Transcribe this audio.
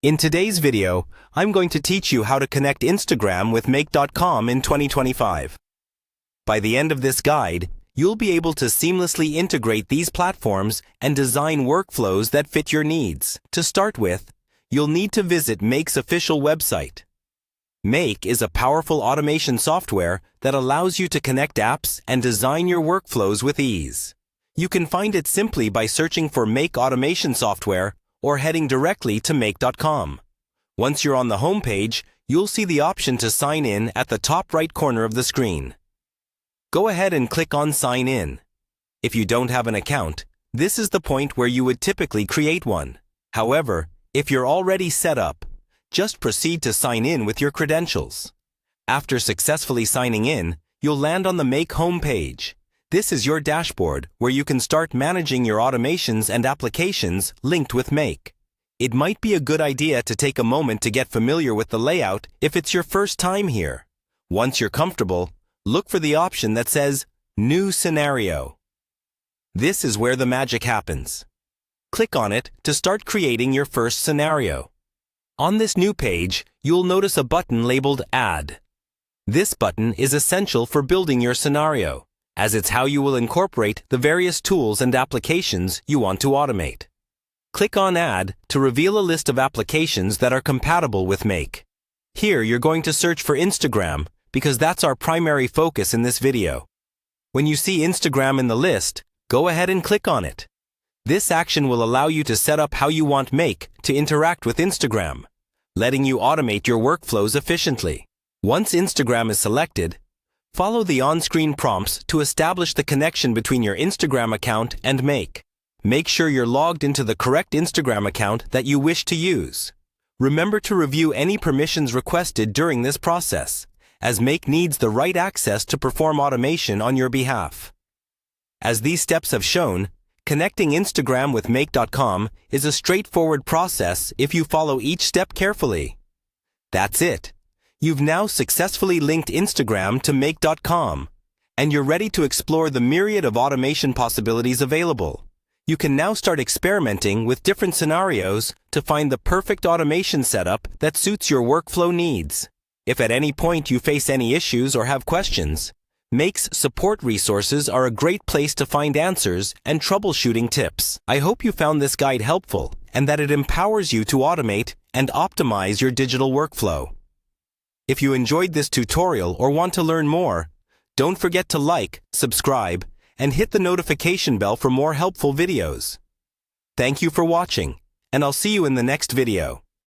In today's video, I'm going to teach you how to connect Instagram with Make.com in 2025. By the end of this guide, you'll be able to seamlessly integrate these platforms and design workflows that fit your needs. To start with, you'll need to visit Make's official website. Make is a powerful automation software that allows you to connect apps and design your workflows with ease. You can find it simply by searching for Make automation software or heading directly to Make.com. Once you're on the home page, you'll see the option to sign in at the top right corner of the screen. Go ahead and click on Sign In. If you don't have an account, this is the point where you would typically create one. However, if you're already set up, just proceed to sign in with your credentials. After successfully signing in, you'll land on the Make home page. This is your dashboard where you can start managing your automations and applications linked with Make. It might be a good idea to take a moment to get familiar with the layout if it's your first time here. Once you're comfortable, look for the option that says New Scenario. This is where the magic happens. Click on it to start creating your first scenario. On this new page, you'll notice a button labeled Add. This button is essential for building your scenario, as it's how you will incorporate the various tools and applications you want to automate. Click on Add to reveal a list of applications that are compatible with Make. Here you're going to search for Instagram because that's our primary focus in this video. When you see Instagram in the list, go ahead and click on it. This action will allow you to set up how you want Make to interact with Instagram, letting you automate your workflows efficiently. Once Instagram is selected, follow the on-screen prompts to establish the connection between your Instagram account and Make. Make sure you're logged into the correct Instagram account that you wish to use. Remember to review any permissions requested during this process, as Make needs the right access to perform automation on your behalf. As these steps have shown, connecting Instagram with Make.com is a straightforward process if you follow each step carefully. That's it. You've now successfully linked Instagram to Make.com, and you're ready to explore the myriad of automation possibilities available. You can now start experimenting with different scenarios to find the perfect automation setup that suits your workflow needs. If at any point you face any issues or have questions, Make's support resources are a great place to find answers and troubleshooting tips. I hope you found this guide helpful and that it empowers you to automate and optimize your digital workflow. If you enjoyed this tutorial or want to learn more, don't forget to like, subscribe, and hit the notification bell for more helpful videos. Thank you for watching, and I'll see you in the next video.